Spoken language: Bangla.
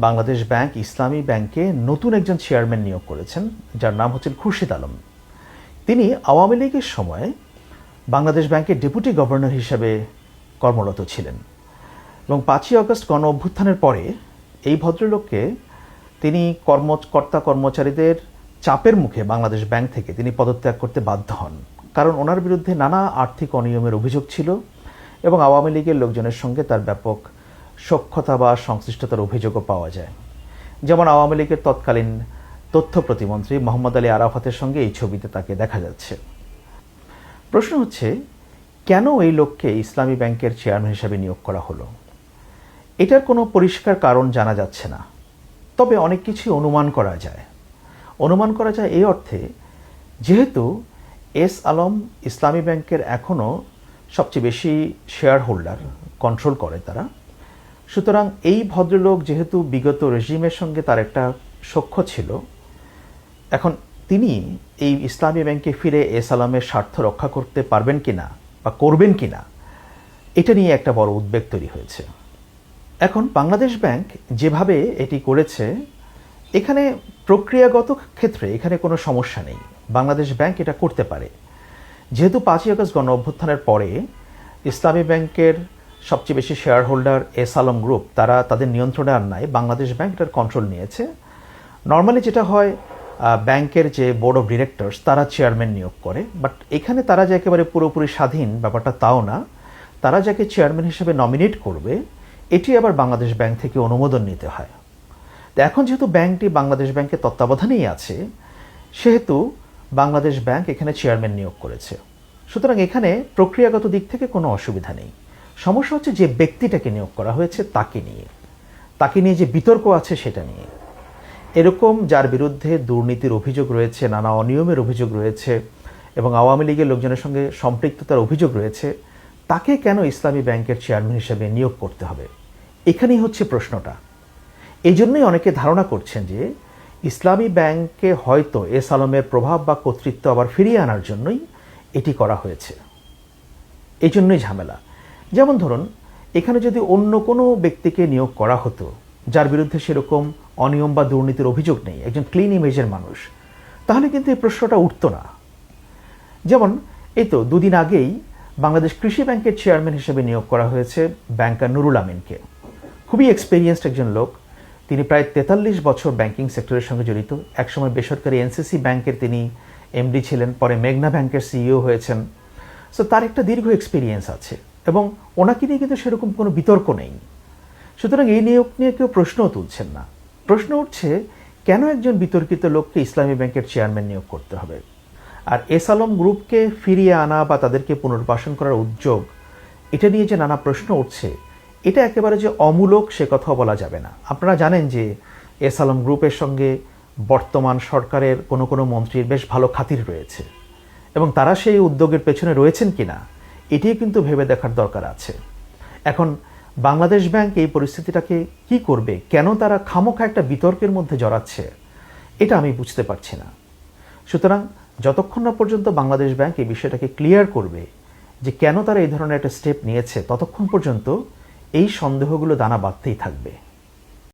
বাংলাদেশ ব্যাংক ইসলামী ব্যাংকে নতুন একজন চেয়ারম্যান নিয়োগ করেছেন, যার নাম হচ্ছেন খুরশিদ আলম। তিনি আওয়ামী লীগের সময় বাংলাদেশ ব্যাংকের ডেপুটি গভর্নর হিসেবে কর্মরত ছিলেন এবং 5ই আগস্ট গণ অভ্যুত্থানের পরে এই ভদ্রলোককে তিনি কর্মচারীদের চাপের মুখে বাংলাদেশ ব্যাংক থেকে তিনি পদত্যাগ করতে বাধ্য হন, কারণ ওনার বিরুদ্ধে নানা আর্থিক অনিয়মের অভিযোগ ছিল এবং আওয়ামী লীগের লোকজনের সঙ্গে তার ব্যাপক সখ্যতা বা সংশ্লিষ্টতার অভিযোগও পাওয়া যায়। যেমন আওয়ামী লীগের তৎকালীন তথ্য প্রতিমন্ত্রী মোহাম্মদ আলী আরাফাতের সঙ্গে এই ছবিতে তাকে দেখা যাচ্ছে। প্রশ্ন হচ্ছে, কেন এই লোককে ইসলামী ব্যাংকের চেয়ারম্যান হিসেবে নিয়োগ করা হলো? এটার কোনো পরিষ্কার কারণ জানা যাচ্ছে না, তবে অনেক কিছু অনুমান করা যায়। এই অর্থে, যেহেতু এস আলম ইসলামী ব্যাংকের এখনও সবচেয়ে বেশি শেয়ার হোল্ডার, কন্ট্রোল করে তারা, সুতরাং এই ভদ্রলোক যেহেতু বিগত রেজিমের সঙ্গে তার একটা সখ্য ছিল, এখন তিনি এই ইসলামী ব্যাংকে ফিরে এস আলমের স্বার্থ রক্ষা করতে পারবেন কিনা বা করবেন কিনা, এটা নিয়ে একটা বড় উদ্বেগ তৈরি হয়েছে। এখন বাংলাদেশ ব্যাংক যেভাবে এটি করেছে, এখানে প্রক্রিয়াগত ক্ষেত্রে এখানে কোনো সমস্যা নেই, বাংলাদেশ ব্যাংক এটা করতে পারে। যেহেতু 5ই আগস্ট গণ অভ্যুত্থানের পরে ইসলামী ব্যাংকের সবচেয়ে বেশি share holder S Alam group, তারা তাদের নিয়ন্ত্রণে আর নাই, বাংলাদেশ ব্যাংক এটার কন্ট্রোল নিয়েছে। নর্মালি যেটা হয়, ব্যাংকের যে বোর্ড অফ ডিরেক্টরস তারা চেয়ারম্যান নিয়োগ করে, বাট এখানে তারা যে একেবারে পুরোপুরি স্বাধীন, ব্যাপারটা তাও না। তারা যাকে চেয়ারম্যান হিসেবে নমিনেট করবে, এটি আবার বাংলাদেশ ব্যাংক থেকে অনুমোদন নিতে হয়। তো এখন যেহেতু ব্যাংকটি বাংলাদেশ ব্যাংকের তত্ত্বাবধানেই আছে, সেহেতু বাংলাদেশ ব্যাংক এখানে চেয়ারম্যান নিয়োগ করেছে। সুতরাং এখানে প্রক্রিয়াগত দিক থেকে কোনো অসুবিধা নেই। সমস্যা হচ্ছে যে ব্যক্তিটাকে নিয়োগ করা হয়েছে তাকে নিয়ে যে বিতর্ক আছে সেটা নিয়ে। এরকম যার বিরুদ্ধে দুর্নীতির অভিযোগ রয়েছে, নানা অনিয়মের অভিযোগ রয়েছে এবং আওয়ামী লীগের লোকজনের সঙ্গে সম্পৃক্ততার অভিযোগ রয়েছে, তাকে কেন ইসলামী ব্যাংকের চেয়ারম্যান হিসেবে নিয়োগ করতে হবে? এখানেই হচ্ছে প্রশ্নটা। এই জন্যই অনেকে ধারণা করছেন যে ইসলামী ব্যাংকে হয়তো এস আলমের প্রভাব বা কর্তৃত্ব আবার ফিরিয়ে আনার জন্যই এটি করা হয়েছে। এই জন্যই ঝামেলা। যেমন ধরুন, এখানে যদি অন্য কোনো ব্যক্তিকে নিয়োগ করা হতো যার বিরুদ্ধে সেরকম অনিয়ম বা দুর্নীতির অভিযোগ নেই, একজন ক্লিন ইমেজের মানুষ, তাহলে কিন্তু এই প্রশ্নটা উঠত না। যেমন এই তো 2 দিন আগেই বাংলাদেশ কৃষি ব্যাংকের চেয়ারম্যান হিসেবে নিয়োগ করা হয়েছে ব্যাংকার নুরুল আমিনকে। খুবই এক্সপেরিয়েন্সড একজন লোক, তিনি প্রায় 43 বছর ব্যাংকিং সেক্টরের সঙ্গে জড়িত। একসময় বেসরকারি এনসিসি ব্যাংকের তিনি এমডি ছিলেন, পরে মেঘনা ব্যাংকের সিইও হয়েছেন। সো তার একটা দীর্ঘ এক্সপিরিয়েন্স আছে এবং ওনাকে নিয়ে কিন্তু সেরকম কোনো বিতর্ক নেই। সুতরাং এই নিয়োগ নিয়ে কেউ প্রশ্নও তুলছেন না। প্রশ্ন উঠছে, কেন একজন বিতর্কিত লোককে ইসলামী ব্যাংকের চেয়ারম্যান নিয়োগ করতে হবে? আর এস আলম গ্রুপকে ফিরিয়ে আনা বা তাদেরকে পুনর্বাসন করার উদ্যোগ, এটা নিয়ে যে নানা প্রশ্ন উঠছে, এটা একেবারে যে অমূলক সে কথাও বলা যাবে না। আপনারা জানেন যে এস আলম গ্রুপের সঙ্গে বর্তমান সরকারের কোনো মন্ত্রীর বেশ ভালো খাতির রয়েছে এবং তারা সেই উদ্যোগের পেছনে রয়েছেন কিনা এটিই কিন্তু ভেবে দেখার দরকার আছে। এখন বাংলাদেশ ব্যাংক এই পরিস্থিতিটাকে কি করবে, কেন তারা খামোখা একটা বিতর্কের মধ্যে জড়াচ্ছে, এটা আমি বুঝতে পারছি না। সুতরাং যতক্ষণ না পর্যন্ত বাংলাদেশ ব্যাংক এই বিষয়টাকে ক্লিয়ার করবে যে কেন তারা এই ধরনের একটা স্টেপ নিয়েছে, ততক্ষণ পর্যন্ত এই সন্দেহগুলো দানা বাঁধতেই থাকবে।